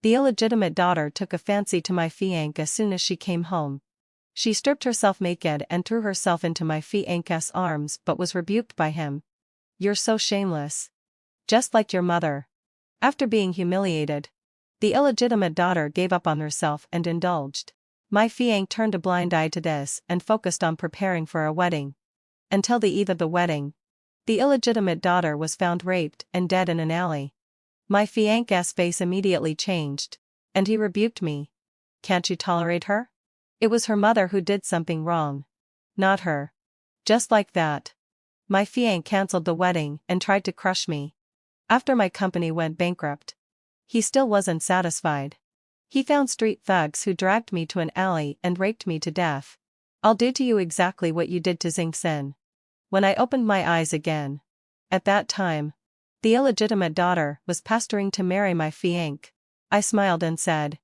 The illegitimate daughter took a fancy to my fiancé as soon as she came home. She stripped herself naked and threw herself into my fiancé's arms but was rebuked by him. "You're so shameless. Just like your mother." After being humiliated, the illegitimate daughter gave up on herself and indulged. My fiancé turned a blind eye to this and focused on preparing for our wedding. Until the eve of the wedding, the illegitimate daughter was found raped and dead in an alley. My fiancé's face immediately changed, and he rebuked me. "Can't you tolerate her? It was her mother who did something wrong. Not her." Just like that, my fiancé cancelled the wedding and tried to crush me. After my company went bankrupt, he still wasn't satisfied. He found street thugs who dragged me to an alley and raped me to death. "I'll do to you exactly what you did to Xingxin." When I opened my eyes again, at that time, the illegitimate daughter was pastoring to marry my fiancé. I smiled and said,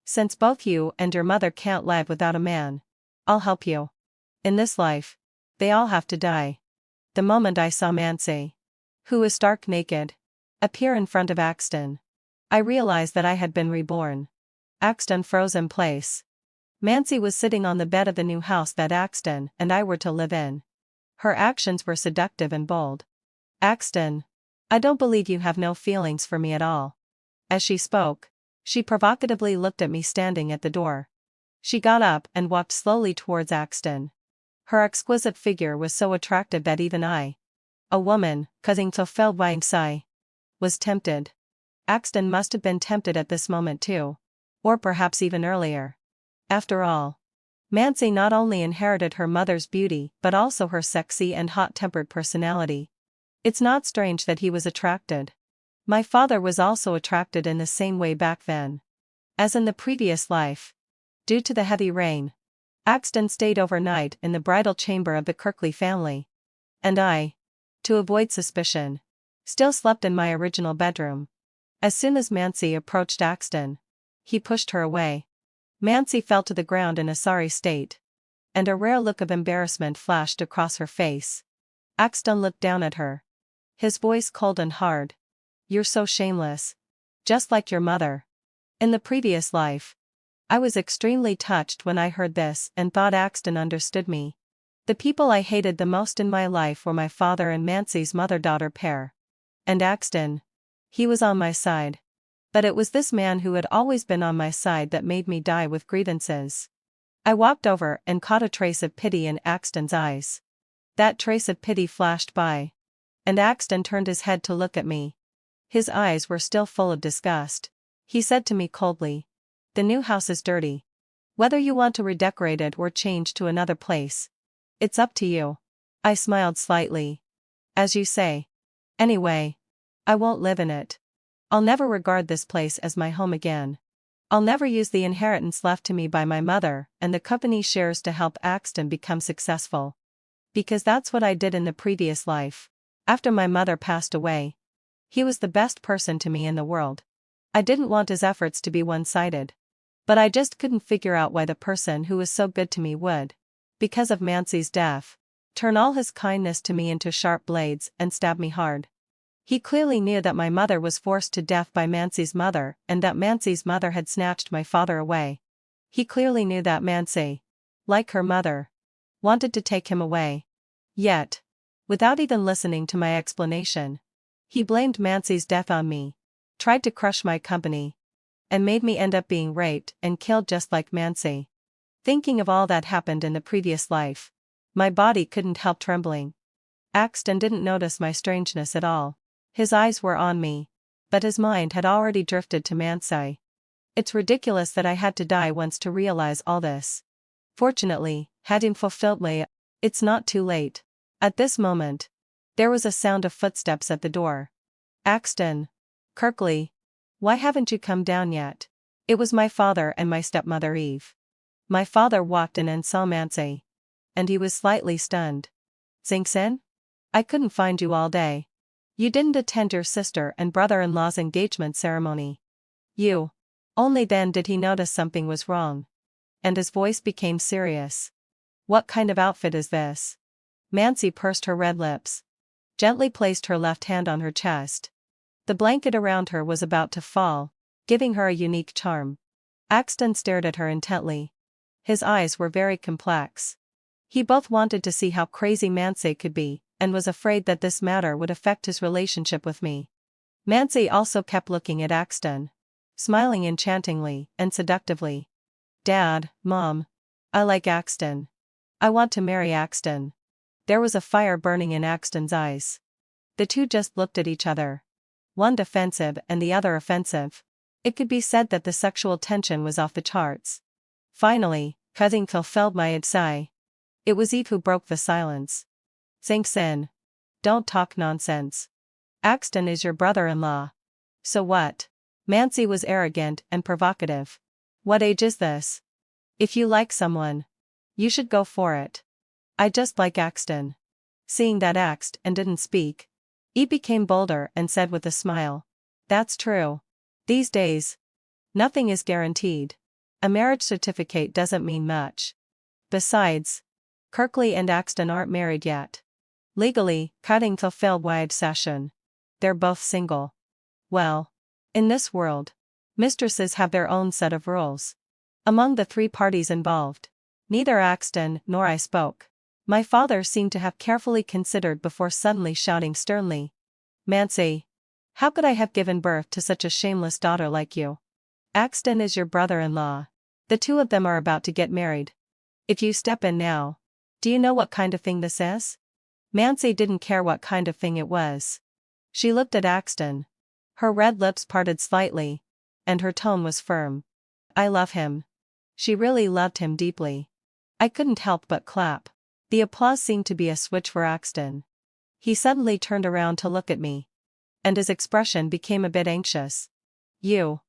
"Since both you and your mother can't live without a man, I'll help you. In this life, they all have to die." The moment I saw Mancy, who was stark naked, appear in front of Axton, I realized that I had been reborn. Axton froze in place. Mancy was sitting on the bed of the new house that Axton and I were to live in. Her actions were seductive and bold. "Axton, I don't believe you have no feelings for me at all." As she spoke, she provocatively looked at me standing at the door. She got up and walked slowly towards Axton. Her exquisite figure was so attractive that even I, a woman, cousin fulfilled by anxiety, was tempted. Axton must have been tempted at this moment too. Or perhaps even earlier. After all, Mancy not only inherited her mother's beauty but also her sexy and hot-tempered personality. It's not strange that he was attracted. My father was also attracted in the same way back then. As in the previous life, due to the heavy rain, Axton stayed overnight in the bridal chamber of the Kirkley family. And I, to avoid suspicion, still slept in my original bedroom. As soon as Mancy approached Axton, he pushed her away. Mancy fell to the ground in a sorry state, and a rare look of embarrassment flashed across her face. Axton looked down at her, his voice cold and hard. "You're so shameless. Just like your mother." In the previous life, I was extremely touched when I heard this and thought Axton understood me. The people I hated the most in my life were my father and Mancy's mother-daughter pair. And Axton, he was on my side. But it was this man who had always been on my side that made me die with grievances. I walked over and caught a trace of pity in Axton's eyes. That trace of pity flashed by, and Axton turned his head to look at me. His eyes were still full of disgust. He said to me coldly, "The new house is dirty. Whether you want to redecorate it or change to another place, it's up to you." I smiled slightly. "As you say. Anyway, I won't live in it. I'll never regard this place as my home again. I'll never use the inheritance left to me by my mother and the company shares to help Axton become successful. Because that's what I did in the previous life. After my mother passed away, he was the best person to me in the world. I didn't want his efforts to be one-sided. But I just couldn't figure out why the person who was so good to me would, because of Mancy's death, turn all his kindness to me into sharp blades and stab me hard. He clearly knew that my mother was forced to death by Mancy's mother and that Mancy's mother had snatched my father away. He clearly knew that Mancy, like her mother, wanted to take him away. Yet, without even listening to my explanation, he blamed Mancy's death on me, tried to crush my company, and made me end up being raped and killed just like Mancy. Thinking of all that happened in the previous life, my body couldn't help trembling. Axton didn't notice my strangeness at all. His eyes were on me, but his mind had already drifted to Mancy. It's ridiculous that I had to die once to realize all this. Fortunately, having fulfilled my, it's not too late. At this moment, there was a sound of footsteps at the door. "Axton. Kirkley. Why haven't you come down yet?" It was my father and my stepmother Eve. My father walked in and saw Mancy, and he was slightly stunned. "Xingxin? I couldn't find you all day. You didn't attend your sister and brother-in-law's engagement ceremony. You." Only then did he notice something was wrong. And his voice became serious. "What kind of outfit is this?" Mancy pursed her red lips, gently placed her left hand on her chest. The blanket around her was about to fall, giving her a unique charm. Axton stared at her intently. His eyes were very complex. He both wanted to see how crazy Fiancé could be, and was afraid that this matter would affect his relationship with me. Fiancé also kept looking at Axton, smiling enchantingly and seductively. Dad, Mom. I like Axton. I want to marry Axton. There was a fire burning in Axton's eyes. The two just looked at each other. One defensive and the other offensive. It could be said that the sexual tension was off the charts. Finally, Cousin fulfilled my sigh. It was Eve who broke the silence. Sinks in. Don't talk nonsense. Axton is your brother-in-law. So what? Fiancé was arrogant and provocative. What age is this? If you like someone, you should go for it. I just like Axton. Seeing that Axton didn't speak, Eve became bolder and said with a smile. That's true. These days, nothing is guaranteed. A marriage certificate doesn't mean much. Besides, Kirkley and Axton aren't married yet. Legally, cutting fulfilled wide session. They're both single. Well, in this world, mistresses have their own set of rules. Among the three parties involved, neither Axton nor I spoke. My father seemed to have carefully considered before suddenly shouting sternly. Fiancé, how could I have given birth to such a shameless daughter like you? Axton is your brother-in-law. The two of them are about to get married. If you step in now, do you know what kind of thing this is? Fiancé didn't care what kind of thing it was. She looked at Axton. Her red lips parted slightly, and her tone was firm. I love him. She really loved him deeply. I couldn't help but clap. The applause seemed to be a switch for Axton. He suddenly turned around to look at me. And his expression became a bit anxious. You.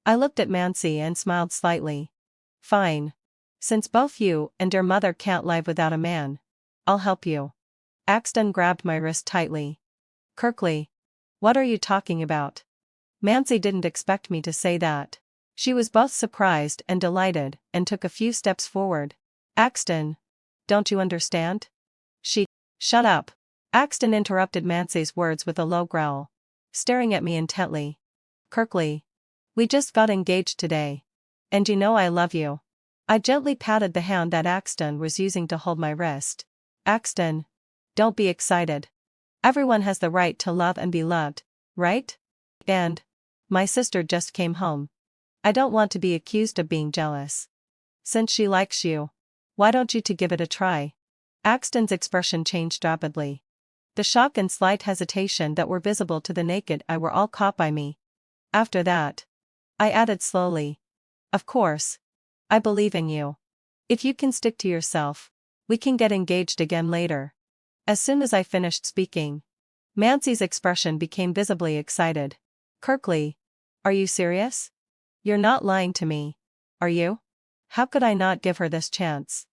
I looked at Fiancé and smiled slightly. Fine. Since both you and your mother can't live without a man, I'll help you. Axton grabbed my wrist tightly. Kirkley. What are you talking about? Fiancé didn't expect me to say that. She was both surprised and delighted, and took a few steps forward. Axton. Don't you understand? Shut up. Axton interrupted Fiancé's words with a low growl, staring at me intently. Kirkley. We just got engaged today. And you know I love you. I gently patted the hand that Axton was using to hold my wrist. Axton. Don't be excited. Everyone has the right to love and be loved, right? And my sister just came home. I don't want to be accused of being jealous. Since she likes you, why don't you two give it a try? Axton's expression changed rapidly. The shock and slight hesitation that were visible to the naked eye were all caught by me. After that, I added slowly. Of course. I believe in you. If you can stick to yourself, we can get engaged again later. As soon as I finished speaking, Fiancé's expression became visibly excited. Kirkley. Are you serious? You're not lying to me, are you? How could I not give her this chance?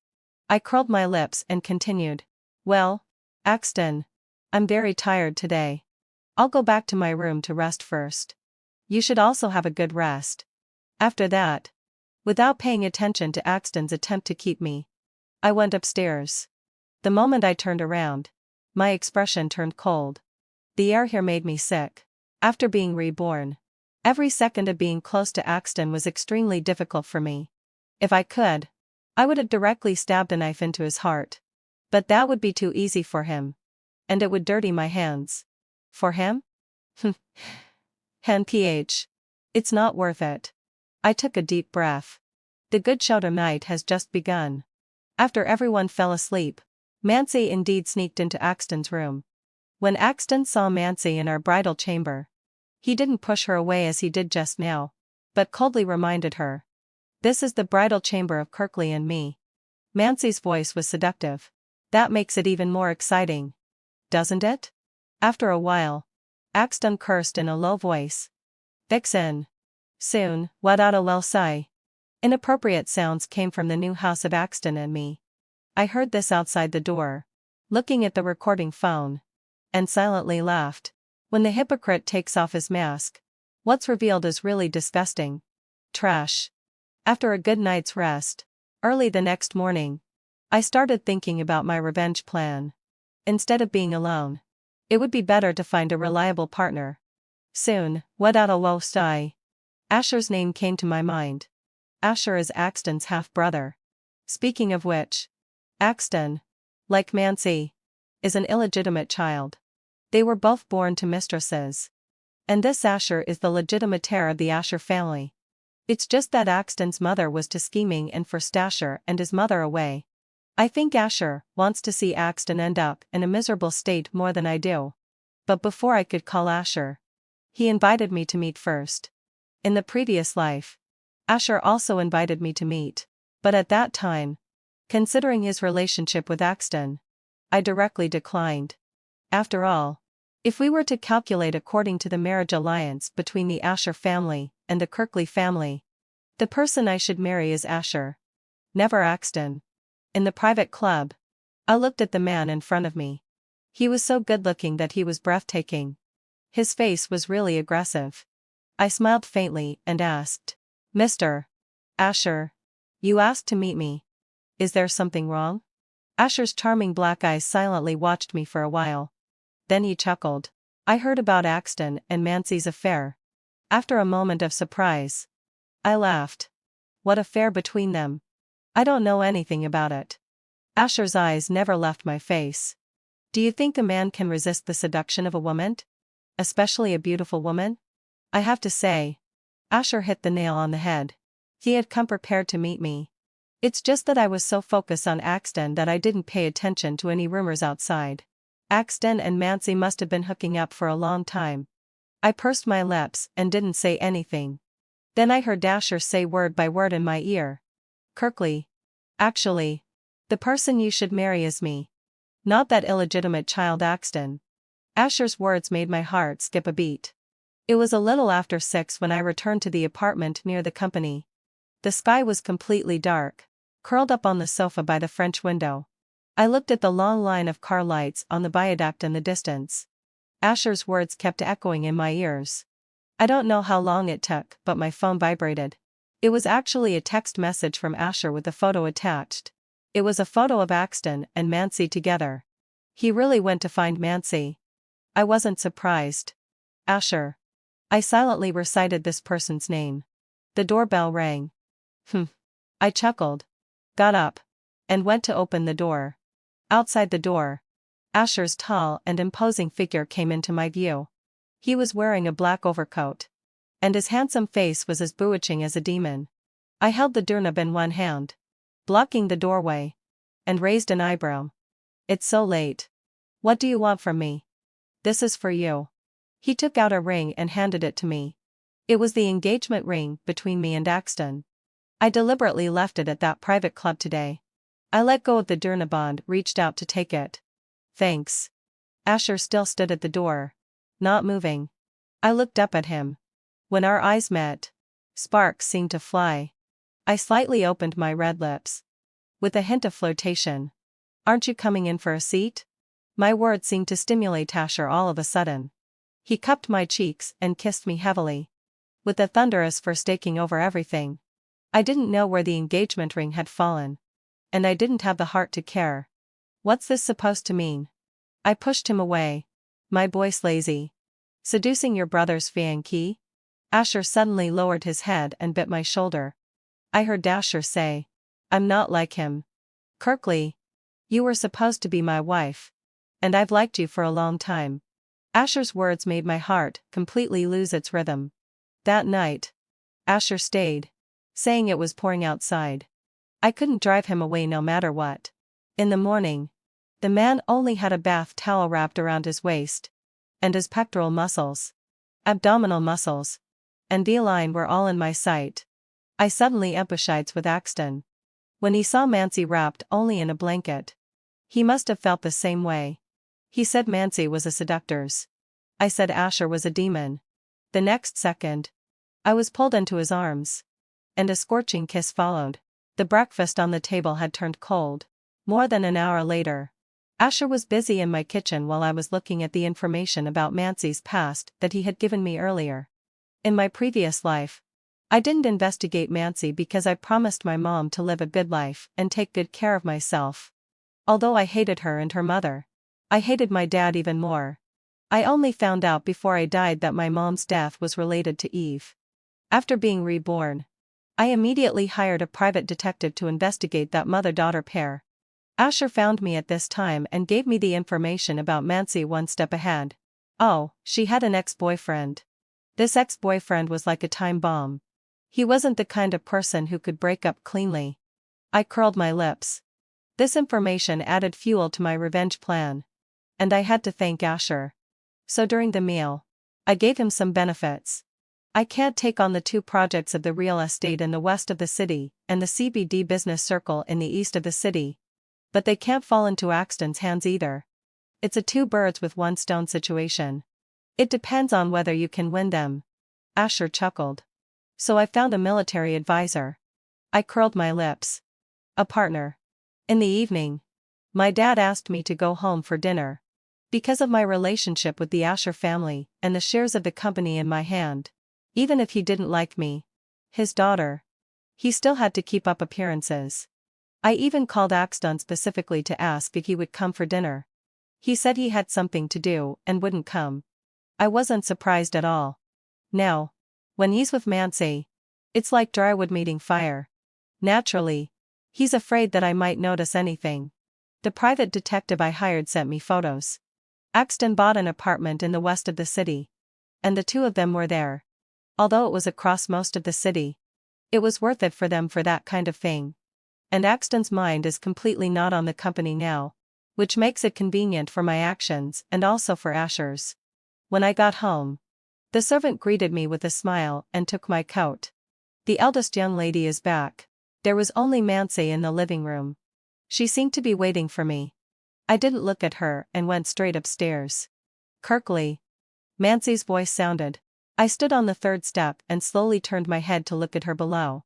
I curled my lips and continued. Well, Axton, I'm very tired today. I'll go back to my room to rest first. You should also have a good rest. After that, without paying attention to Axton's attempt to keep me, I went upstairs. The moment I turned around, my expression turned cold. The air here made me sick. After being reborn, every second of being close to Axton was extremely difficult for me. If I could, I would have directly stabbed a knife into his heart. But that would be too easy for him. And it would dirty my hands. For him? Ph. It's not worth it. I took a deep breath. The good show tonight has just begun. After everyone fell asleep, Fiancé indeed sneaked into Axton's room. When Axton saw Fiancé in our bridal chamber, he didn't push her away as he did just now, but coldly reminded her. This is the bridal chamber of Kirkley and me. Fiancé's voice was seductive. That makes it even more exciting. Doesn't it? After a while, Axton cursed in a low voice. Vixen. Soon, without a well sigh. Inappropriate sounds came from the new house of Axton and me. I heard this outside the door, looking at the recording phone, and silently laughed. When the hypocrite takes off his mask, what's revealed is really disgusting. Trash. After a good night's rest, early the next morning, I started thinking about my revenge plan. Instead of being alone, it would be better to find a reliable partner. Soon, without a low sigh, Asher's name came to my mind. Asher is Axton's half-brother. Speaking of which, Axton, like Mancy, is an illegitimate child. They were both born to mistresses. And this Asher is the legitimate heir of the Asher family. It's just that Axton's mother was too scheming and forced Asher and his mother away. I think Asher wants to see Axton end up in a miserable state more than I do. But before I could call Asher, he invited me to meet first. In the previous life, Asher also invited me to meet, but at that time, considering his relationship with Axton, I directly declined. After all, if we were to calculate according to the marriage alliance between the Asher family and the Kirkley family, the person I should marry is Asher, never Axton. In the private club, I looked at the man in front of me. He was so good-looking that he was breathtaking. His face was really aggressive. I smiled faintly and asked, "Mr. Asher, you asked to meet me. Is there something wrong?" Asher's charming black eyes silently watched me for a while. Then he chuckled. "I heard about Axton and Mancy's affair." After a moment of surprise, I laughed. "What affair between them?" "I don't know anything about it." Asher's eyes never left my face. "Do you think a man can resist the seduction of a woman? Especially a beautiful woman?" I have to say, Asher hit the nail on the head. He had come prepared to meet me. It's just that I was so focused on Axton that I didn't pay attention to any rumors outside. Axton and Mancy must have been hooking up for a long time. I pursed my lips and didn't say anything. Then I heard Asher say word by word in my ear, "Kirkley. Actually, the person you should marry is me. Not that illegitimate child Axton." Asher's words made my heart skip a beat. It was a little after 6 when I returned to the apartment near the company. The sky was completely dark. Curled up on the sofa by the French window, I looked at the long line of car lights on the viaduct in the distance. Asher's words kept echoing in my ears. I don't know how long it took, but my phone vibrated. It was actually a text message from Asher with a photo attached. It was a photo of Axton and Mancy together. He really went to find Mancy. I wasn't surprised. Asher. I silently recited this person's name. The doorbell rang. I chuckled, got up, and went to open the door. Outside the door, Asher's tall and imposing figure came into my view. He was wearing a black overcoat, and his handsome face was as bewitching as a demon. I held the doorknob in one hand, blocking the doorway, and raised an eyebrow. "It's so late. What do you want from me?" "This is for you." He took out a ring and handed it to me. It was the engagement ring between me and Axton. I deliberately left it at that private club today. I let go of the doorknob and reached out to take it. "Thanks." Asher still stood at the door, not moving. I looked up at him. When our eyes met, sparks seemed to fly. I slightly opened my red lips, with a hint of flirtation. "Aren't you coming in for a seat?" My words seemed to stimulate Asher all of a sudden. He cupped my cheeks and kissed me heavily, with the thunderous first taking over everything. I didn't know where the engagement ring had fallen, and I didn't have the heart to care. What's this supposed to mean? I pushed him away. My voice lazy. "Seducing your brother's fiancé?" Asher suddenly lowered his head and bit my shoulder. I heard Asher say, "I'm not like him. Kirkley, you were supposed to be my wife. And I've liked you for a long time." Asher's words made my heart completely lose its rhythm. That night, Asher stayed, saying it was pouring outside. I couldn't drive him away no matter what. In the morning, the man only had a bath towel wrapped around his waist, and his pectoral muscles, abdominal muscles, and V-line were all in my sight. I suddenly empathized with Axton. When he saw Mancy wrapped only in a blanket, he must have felt the same way. He said Mancy was a seductress. I said Asher was a demon. The next second, I was pulled into his arms, and a scorching kiss followed. The breakfast on the table had turned cold. More than an hour later, Asher was busy in my kitchen while I was looking at the information about Mancy's past that he had given me earlier. In my previous life, I didn't investigate Mancy because I promised my mom to live a good life and take good care of myself. Although I hated her and her mother, I hated my dad even more. I only found out before I died that my mom's death was related to Eve. After being reborn, I immediately hired a private detective to investigate that mother-daughter pair. Asher found me at this time and gave me the information about Mancy one step ahead. Oh, she had an ex-boyfriend. This ex-boyfriend was like a time bomb. He wasn't the kind of person who could break up cleanly. I curled my lips. This information added fuel to my revenge plan. And I had to thank Asher. So during the meal, I gave him some benefits. I can't take on the 2 projects of the real estate in the west of the city and the CBD business circle in the east of the city. But they can't fall into Axton's hands either. It's a 2 birds with 1 stone situation. It depends on whether you can win them. Asher chuckled. So I found a military advisor. I curled my lips. A partner. In the evening, my dad asked me to go home for dinner. Because of my relationship with the Asher family and the shares of the company in my hand, even if he didn't like me, his daughter, he still had to keep up appearances. I even called Axton specifically to ask if he would come for dinner. He said he had something to do and wouldn't come. I wasn't surprised at all. Now, when he's with Mancy, it's like dry wood meeting fire. Naturally, he's afraid that I might notice anything. The private detective I hired sent me photos. Axton bought an apartment in the west of the city. And the 2 of them were there. Although it was across most of the city, it was worth it for them for that kind of thing. And Axton's mind is completely not on the company now, which makes it convenient for my actions and also for Asher's. When I got home, the servant greeted me with a smile and took my coat. The eldest young lady is back. There was only Mancy in the living room. She seemed to be waiting for me. I didn't look at her and went straight upstairs. Kirkley. Mancy's voice sounded. I stood on the 3rd step and slowly turned my head to look at her below.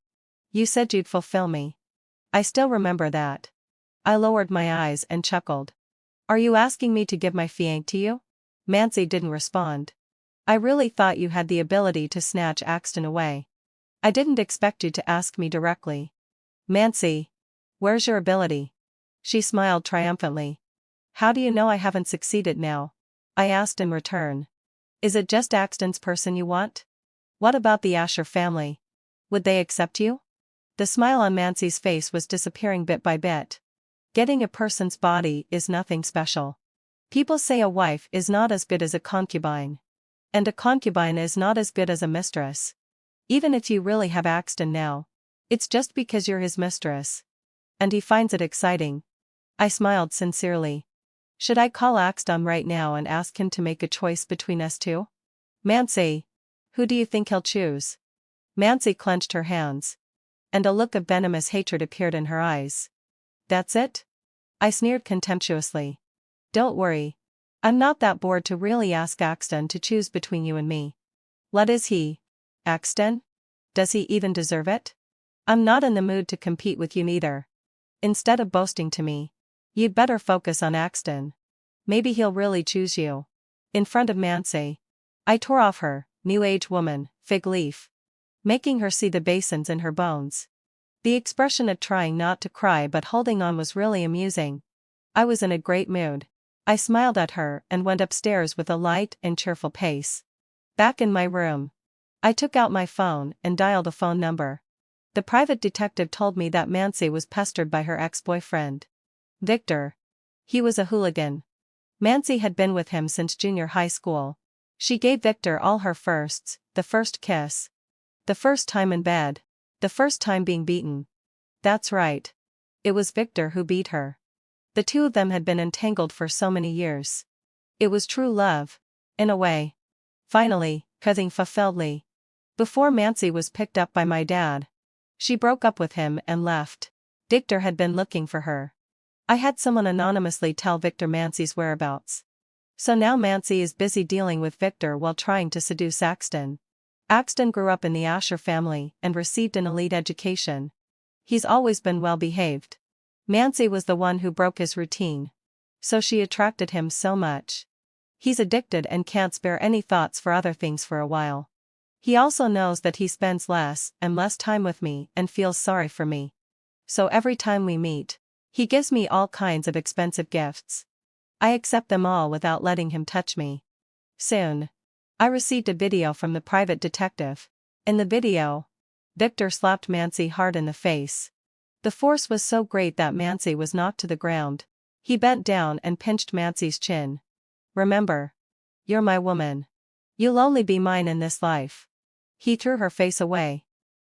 You said you'd fulfill me. I still remember that. I lowered my eyes and chuckled. Are you asking me to give my fiancé to you? Mancy didn't respond. I really thought you had the ability to snatch Axton away. I didn't expect you to ask me directly. Mancy, where's your ability? She smiled triumphantly. How do you know I haven't succeeded now? I asked in return. Is it just Axton's person you want? What about the Asher family? Would they accept you? The smile on Mancy's face was disappearing bit by bit. Getting a person's body is nothing special. People say a wife is not as good as a concubine. And a concubine is not as good as a mistress. Even if you really have Axton now, it's just because you're his mistress. And he finds it exciting. I smiled sincerely. Should I call Axton right now and ask him to make a choice between us 2? Mancy, who do you think he'll choose? Mancy clenched her hands. And a look of venomous hatred appeared in her eyes. That's it? I sneered contemptuously. Don't worry. I'm not that bored to really ask Axton to choose between you and me. What is he? Axton? Does he even deserve it? I'm not in the mood to compete with you neither. Instead of boasting to me, you'd better focus on Axton. Maybe he'll really choose you. In front of Mancy, I tore off her, new age woman, fig leaf, making her see the basins in her bones. The expression of trying not to cry but holding on was really amusing. I was in a great mood. I smiled at her and went upstairs with a light and cheerful pace. Back in my room, I took out my phone and dialed a phone number. The private detective told me that Mancy was pestered by her ex-boyfriend, Victor. He was a hooligan. Mancy had been with him since junior high school. She gave Victor all her firsts, the first kiss, the first time in bed, the first time being beaten. That's right. It was Victor who beat her. The 2 of them had been entangled for so many years. It was true love, in a way. Finally, cousin fulfilledly. Before Mancy was picked up by my dad, she broke up with him and left. Victor had been looking for her. I had someone anonymously tell Victor Mancy's whereabouts. So now Mancy is busy dealing with Victor while trying to seduce Axton. Axton grew up in the Asher family and received an elite education. He's always been well behaved. Mancy was the one who broke his routine. So she attracted him so much. He's addicted and can't spare any thoughts for other things for a while. He also knows that he spends less and less time with me and feels sorry for me. So every time we meet, he gives me all kinds of expensive gifts. I accept them all without letting him touch me. Soon, I received a video from the private detective. In the video, Victor slapped Mancy hard in the face. The force was so great that Mancy was knocked to the ground. He bent down and pinched Mancy's chin. "Remember, you're my woman. You'll only be mine in this life." He threw her face away.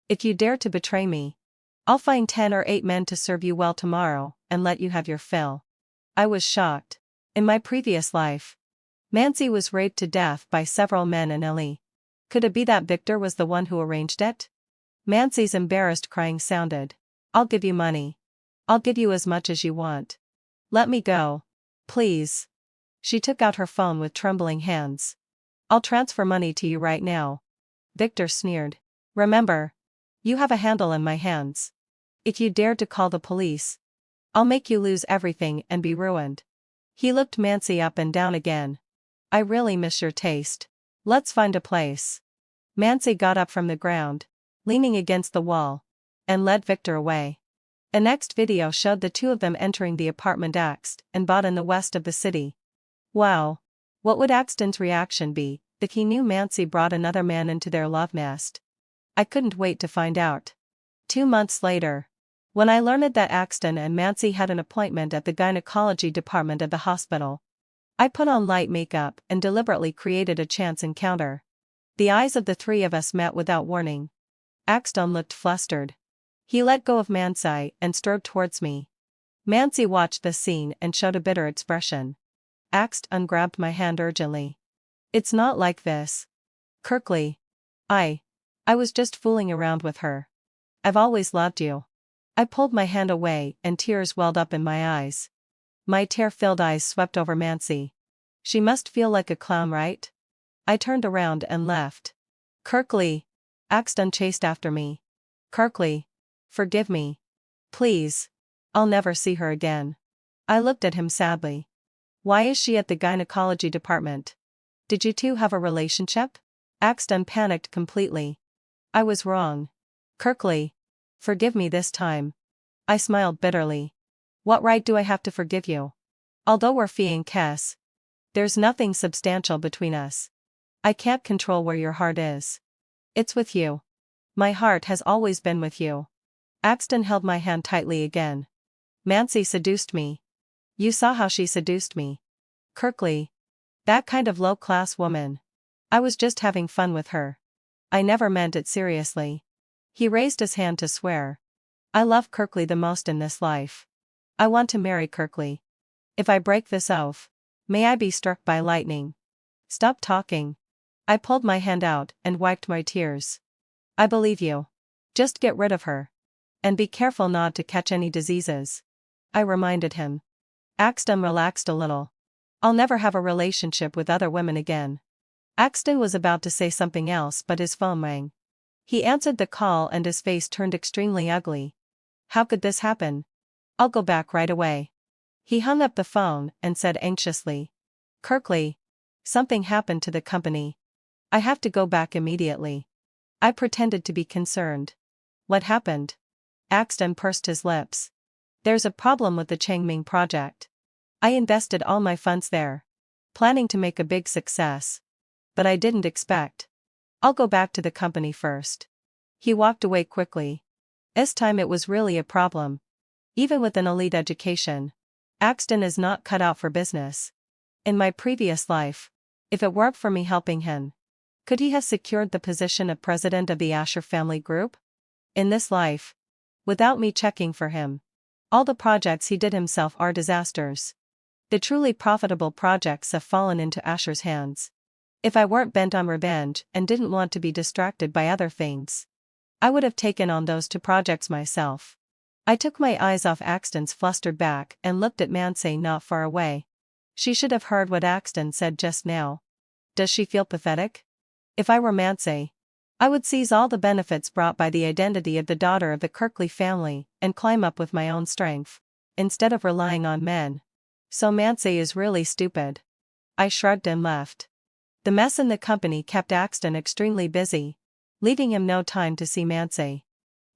"If you dare to betray me, I'll find 10 or 8 men to serve you well tomorrow, and let you have your fill." I was shocked. In my previous life, Mancy was raped to death by several men in Italy. Could it be that Victor was the one who arranged it? Mancy's embarrassed crying sounded. "I'll give you money. I'll give you as much as you want. Let me go. Please." She took out her phone with trembling hands. "I'll transfer money to you right now." Victor sneered. "Remember, you have a handle in my hands. If you dare to call the police, I'll make you lose everything and be ruined." He looked Mancy up and down again. "I really miss your taste. Let's find a place." Mancy got up from the ground, leaning against the wall, and led Victor away. A next video showed the two of them entering the apartment Axton bought in the west of the city. Wow! What would Axton's reaction be if he knew Mancy brought another man into their love nest? I couldn't wait to find out. 2 months later, when I learned that Axton and Mancy had an appointment at the gynecology department of the hospital, I put on light makeup and deliberately created a chance encounter. The eyes of the three of us met without warning. Axton looked flustered. He let go of Mancy and strode towards me. Mancy watched the scene and showed a bitter expression. Axton grabbed my hand urgently. "It's not like this, Kirkley. I was just fooling around with her. I've always loved you." I pulled my hand away and tears welled up in my eyes. My tear-filled eyes swept over Mancy. "She must feel like a clown, right?" I turned around and left. "Kirkley!" Axton chased after me. "Kirkley! Forgive me. Please. I'll never see her again." I looked at him sadly. "Why is she at the gynecology department? Did you two have a relationship?" Axton panicked completely. "I was wrong. Kirkley. Forgive me this time." I smiled bitterly. "What right do I have to forgive you? Although we're fiancés, there's nothing substantial between us. I can't control where your heart is. It's with you. My heart has always been with you." Axton held my hand tightly again. "Mancy seduced me. You saw how she seduced me. Kirkley. That kind of low-class woman. I was just having fun with her. I never meant it seriously." He raised his hand to swear. "I love Kirkley the most in this life. I want to marry Kirkley. If I break this oath, may I be struck by lightning." "Stop talking." I pulled my hand out and wiped my tears. "I believe you. Just get rid of her. And be careful not to catch any diseases," I reminded him. Axton relaxed a little. "I'll never have a relationship with other women again." Axton was about to say something else but his phone rang. He answered the call and his face turned extremely ugly. "How could this happen? I'll go back right away." He hung up the phone and said anxiously, "Kirkley, something happened to the company. I have to go back immediately." I pretended to be concerned. "What happened?" Axton pursed his lips. "There's a problem with the Changming project. I invested all my funds there, planning to make a big success. But I didn't expect. I'll go back to the company first." He walked away quickly. This time it was really a problem. Even with an elite education, Axton is not cut out for business. In my previous life, if it weren't for me helping him, could he have secured the position of president of the Asher family group? In this life, without me checking for him, all the projects he did himself are disasters. The truly profitable projects have fallen into Asher's hands. If I weren't bent on revenge and didn't want to be distracted by other things, I would have taken on those 2 projects myself. I took my eyes off Axton's flustered back and looked at Mancy not far away. She should have heard what Axton said just now. Does she feel pathetic? If I were Mancy, I would seize all the benefits brought by the identity of the daughter of the Kirkley family and climb up with my own strength, instead of relying on men. So Mancy is really stupid. I shrugged and left. The mess in the company kept Axton extremely busy, leaving him no time to see Mancy.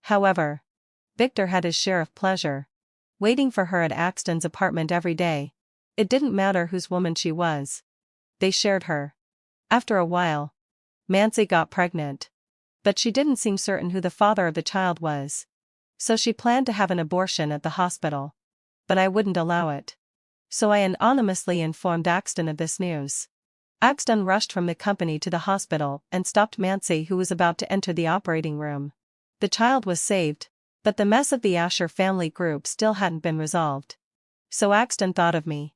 However, Victor had his share of pleasure, waiting for her at Axton's apartment every day. It didn't matter whose woman she was. They shared her. After a while, Mancy got pregnant. But she didn't seem certain who the father of the child was. So she planned to have an abortion at the hospital. But I wouldn't allow it. So I anonymously informed Axton of this news. Axton rushed from the company to the hospital and stopped Mancy, who was about to enter the operating room. The child was saved, but the mess of the Asher family group still hadn't been resolved. So Axton thought of me.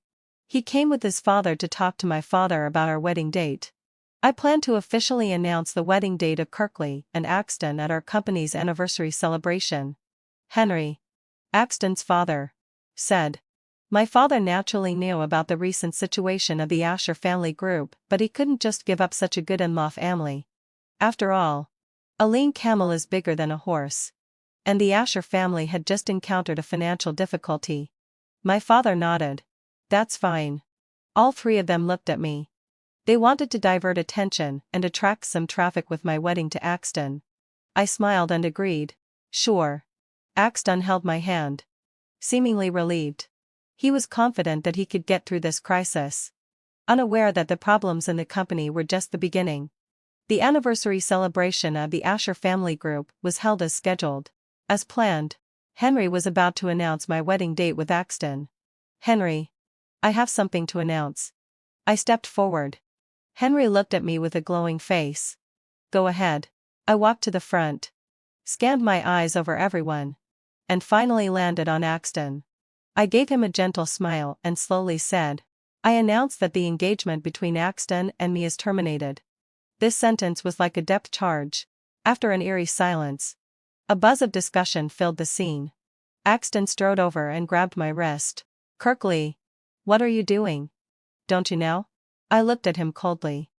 He came with his father to talk to my father about our wedding date. I planned to officially announce the wedding date of Kirkley and Axton at our company's anniversary celebration. Henry, Axton's father, said. My father naturally knew about the recent situation of the Asher family group, but he couldn't just give up such a good in-law family. After all, a lean camel is bigger than a horse. And the Asher family had just encountered a financial difficulty. My father nodded. That's fine. All three of them looked at me. They wanted to divert attention and attract some traffic with my wedding to Axton. I smiled and agreed. Sure. Axton held my hand. Seemingly relieved. He was confident that he could get through this crisis. Unaware that the problems in the company were just the beginning. The anniversary celebration of the Asher family group was held as scheduled. As planned, Henry was about to announce my wedding date with Axton. Henry, I have something to announce. I stepped forward. Henry looked at me with a glowing face. Go ahead. I walked to the front. Scanned my eyes over everyone. And finally landed on Axton. I gave him a gentle smile and slowly said, I announced that the engagement between Axton and me is terminated. This sentence was like a depth charge. After an eerie silence, a buzz of discussion filled the scene. Axton strode over and grabbed my wrist. Kirkley, what are you doing? Don't you know? I looked at him coldly.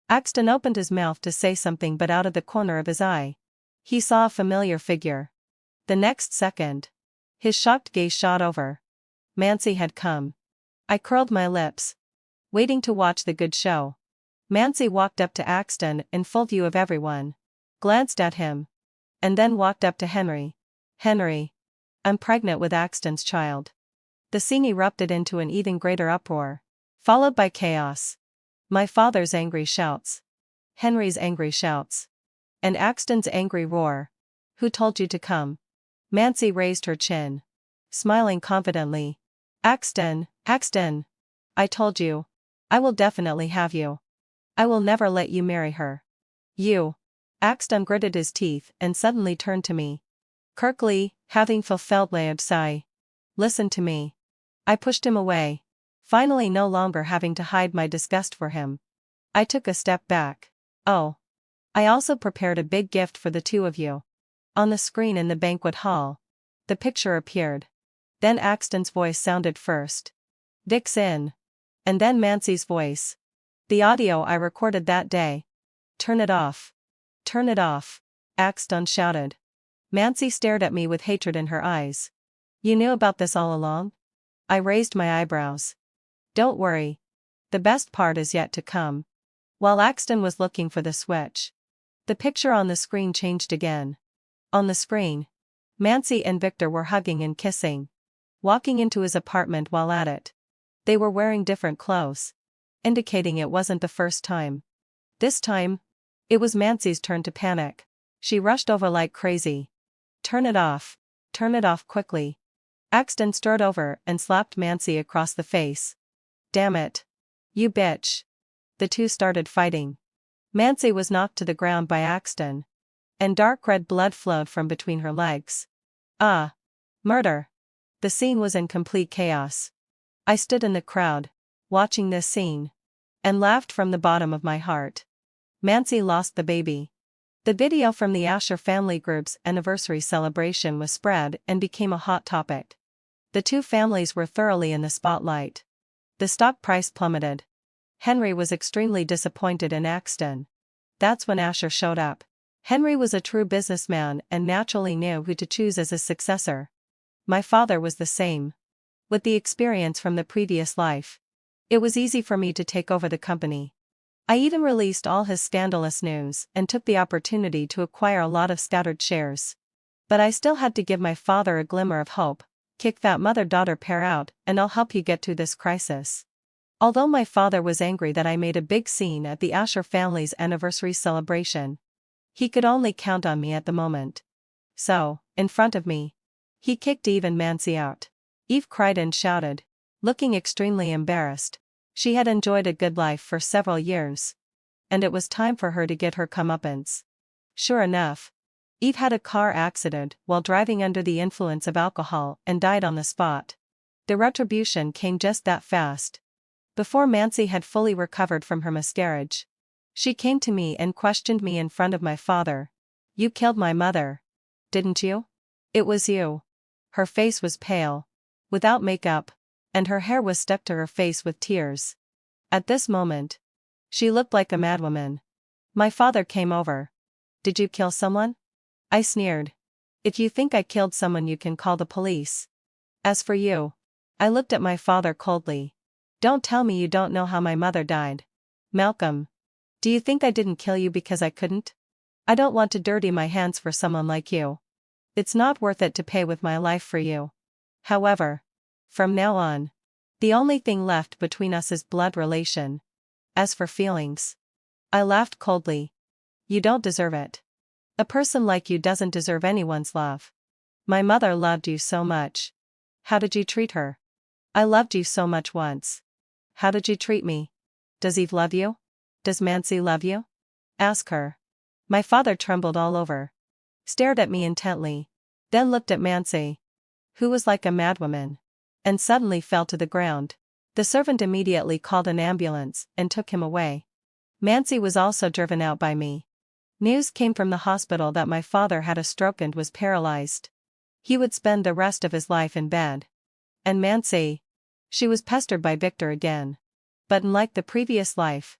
Axton opened his mouth to say something, but out of the corner of his eye, he saw a familiar figure. The next second, his shocked gaze shot over. Mancy had come. I curled my lips, waiting to watch the good show. Mancy walked up to Axton in full view of everyone, glanced at him, and then walked up to Henry. Henry, I'm pregnant with Axton's child. The scene erupted into an even greater uproar, followed by chaos. My father's angry shouts. Henry's angry shouts. And Axton's angry roar. Who told you to come? Mancy raised her chin, smiling confidently. Axton, Axton. I told you. I will definitely have you. I will never let you marry her. You. Axton gritted his teeth and suddenly turned to me. Kirkley, having fulfilled Leib's sigh. Listen to me. I pushed him away, finally no longer having to hide my disgust for him. I took a step back. Oh. I also prepared a big gift for the two of you. On the screen in the banquet hall, the picture appeared. Then Axton's voice sounded first. Dick's in. And then Mancy's voice. The audio I recorded that day. Turn it off. Turn it off, Axton shouted. Mancy stared at me with hatred in her eyes. You knew about this all along? I raised my eyebrows. Don't worry. The best part is yet to come. While Axton was looking for the switch, the picture on the screen changed again. On the screen, Mancy and Victor were hugging and kissing, walking into his apartment while at it. They were wearing different clothes, indicating it wasn't the first time. This time, it was Mancy's turn to panic. She rushed over like crazy. Turn it off. Turn it off quickly. Axton strode over and slapped Mancy across the face. Damn it. You bitch. The two started fighting. Mancy was knocked to the ground by Axton, and dark red blood flowed from between her legs. Ah. Murder. The scene was in complete chaos. I stood in the crowd, watching this scene, and laughed from the bottom of my heart. Mancy lost the baby. The video from the Asher family group's anniversary celebration was spread and became a hot topic. The two families were thoroughly in the spotlight. The stock price plummeted. Henry was extremely disappointed in Axton. That's when Asher showed up. Henry was a true businessman and naturally knew who to choose as his successor. My father was the same. With the experience from the previous life, it was easy for me to take over the company. I even released all his scandalous news and took the opportunity to acquire a lot of scattered shares. But I still had to give my father a glimmer of hope. Kick that mother-daughter pair out, and I'll help you get through this crisis. Although my father was angry that I made a big scene at the Asher family's anniversary celebration, He could only count on me at the moment. So, in front of me, he kicked Eve and Mancy out. Eve cried and shouted, looking extremely embarrassed. She had enjoyed a good life for several years, and it was time for her to get her comeuppance. Sure enough, Eve had a car accident while driving under the influence of alcohol and died on the spot. The retribution came just that fast. Before Mancy had fully recovered from her miscarriage, she came to me and questioned me in front of my father. "You killed my mother, didn't you?" "It was you." Her face was pale, without makeup, and her hair was stuck to her face with tears. At this moment, she looked like a madwoman. My father came over. "Did you kill someone?" I sneered. "If you think I killed someone, you can call the police. As for you," I looked at my father coldly. "Don't tell me you don't know how my mother died. Malcolm, do you think I didn't kill you because I couldn't? I don't want to dirty my hands for someone like you. It's not worth it to pay with my life for you. However, from now on, the only thing left between us is blood relation. As for feelings," I laughed coldly, "you don't deserve it. A person like you doesn't deserve anyone's love. My mother loved you so much. How did you treat her? I loved you so much once. How did you treat me? Does Eve love you? Does Mancy love you? Ask her." My father trembled all over, stared at me intently, then looked at Mancy, who was like a madwoman, and suddenly fell to the ground. The servant immediately called an ambulance and took him away. Mancy was also driven out by me. News came from the hospital that my father had a stroke and was paralyzed. He would spend the rest of his life in bed. And Mancy, she was pestered by Victor again. But unlike the previous life,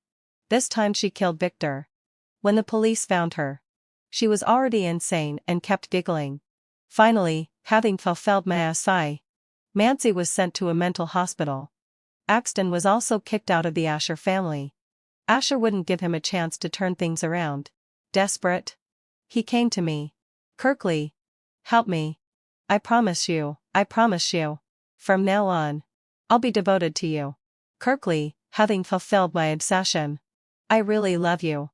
this time she killed Victor. When the police found her, she was already insane and kept giggling. Finally, having fulfilled my assignment, Mancy was sent to a mental hospital. Axton was also kicked out of the Asher family. Asher wouldn't give him a chance to turn things around. Desperate, he came to me. "Kirkley, help me. I promise you. From now on, I'll be devoted to you. Kirkley, having fulfilled my obsession. I really love you.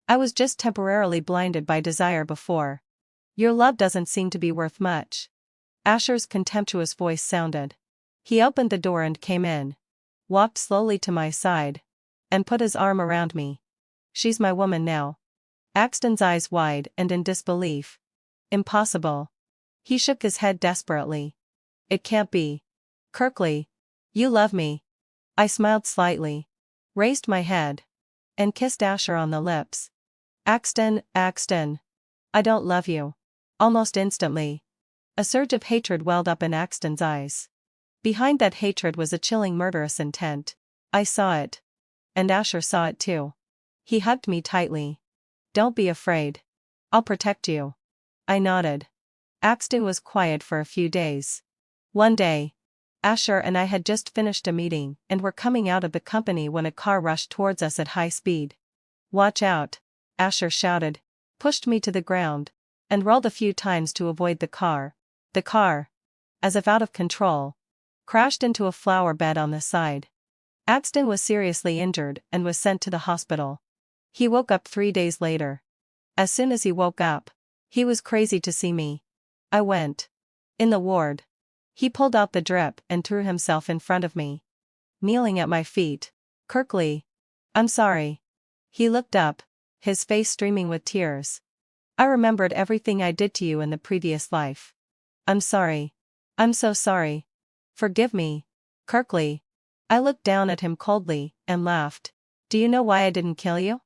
I was just temporarily blinded by desire before. Your love doesn't seem to be worth much." Asher's contemptuous voice sounded. He opened the door and came in, walked slowly to my side, and put his arm around me. "She's my woman now." Axton's eyes wide and in disbelief. "Impossible." He shook his head desperately. "It can't be. Kirkley, you love me." I smiled slightly, raised my head, and kissed Asher on the lips. Axton, I don't love you." Almost instantly, a surge of hatred welled up in Axton's eyes. Behind that hatred was a chilling murderous intent. I saw it. And Asher saw it too. He hugged me tightly. "Don't be afraid. I'll protect you." I nodded. Axton was quiet for a few days. One day, Asher and I had just finished a meeting and were coming out of the company when a car rushed towards us at high speed. "Watch out," Asher shouted, pushed me to the ground, and rolled a few times to avoid the car. The car, as if out of control, crashed into a flower bed on the side. Axton was seriously injured and was sent to the hospital. He woke up 3 days later. As soon as he woke up, he was crazy to see me. I went in the ward. He pulled out the drip and threw himself in front of me, kneeling at my feet. "Kirkley, I'm sorry." He looked up, his face streaming with tears. "I remembered everything I did to you in the previous life. I'm sorry. I'm so sorry. Forgive me, Kirkley." I looked down at him coldly and laughed. "Do you know why I didn't kill you?"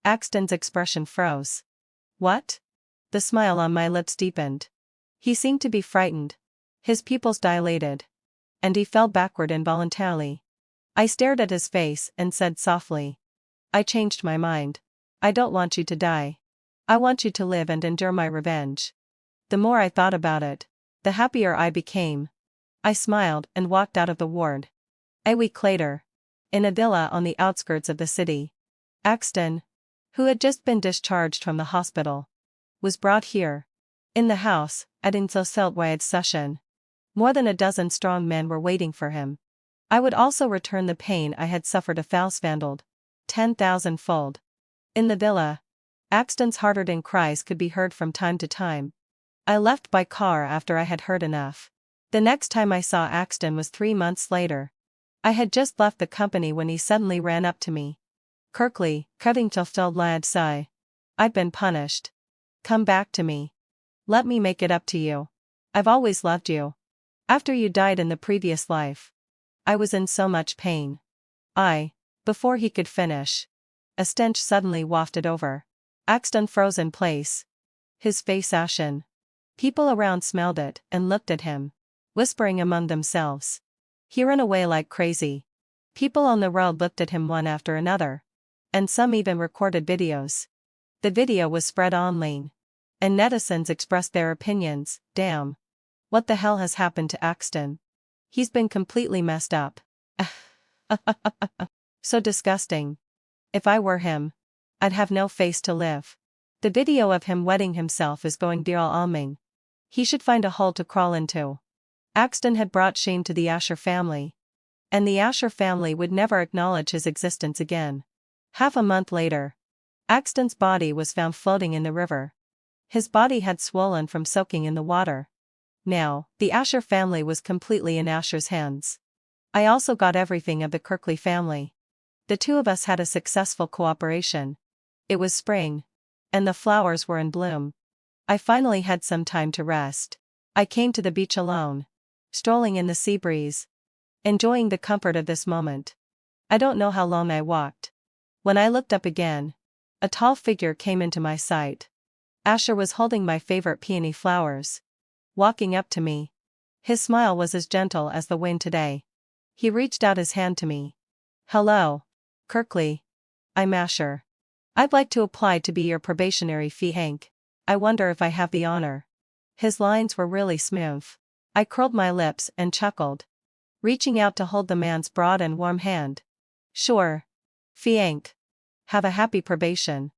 Axton's expression froze. "What?" The smile on my lips deepened. He seemed to be frightened. His pupils dilated, and he fell backward involuntarily. I stared at his face and said softly, "I changed my mind. I don't want you to die. I want you to live and endure my revenge." The more I thought about it, the happier I became. I smiled and walked out of the ward. A week later, in a villa on the outskirts of the city, Axton, who had just been discharged from the hospital, was brought here. In the house, at Inselseltwide session, more than a dozen strong men were waiting for him. I would also return the pain I had suffered a Faustvandled, 10,000-fold. In the villa, Axton's heart-eating cries could be heard from time to time. I left by car after I had heard enough. The next time I saw Axton was 3 months later. I had just left the company when he suddenly ran up to me. Kirkley, cutting till still lad sigh. I've been punished. Come back to me. Let me make it up to you. I've always loved you. After you died in the previous life. I was in so much pain. Before he could finish. A stench suddenly wafted over. Axton froze in place. His face ashen. People around smelled it and looked at him, whispering among themselves. He ran away like crazy. People on the road looked at him one after another. And some even recorded videos. The video was spread online. And netizens expressed their opinions. Damn. What the hell has happened to Axton? He's been completely messed up. So disgusting. If I were him, I'd have no face to live. The video of him wetting himself is going viral. He should find a hole to crawl into. Axton had brought shame to the Asher family. And the Asher family would never acknowledge his existence again. Half a month later, Axton's body was found floating in the river. His body had swollen from soaking in the water. Now, the Asher family was completely in Asher's hands. I also got everything of the Kirkley family. The two of us had a successful cooperation. It was spring. And the flowers were in bloom. I finally had some time to rest. I came to the beach alone. Strolling in the sea breeze. Enjoying the comfort of this moment. I don't know how long I walked. When I looked up again, a tall figure came into my sight. Asher was holding my favorite peony flowers. Walking up to me. His smile was as gentle as the wind today. He reached out his hand to me. Hello, Kirkley. I'm Asher. I'd like to apply to be your probationary fiancé. I wonder if I have the honor. His lines were really smooth. I curled my lips and chuckled, reaching out to hold the man's broad and warm hand. Sure. Fiancé. Have a happy probation.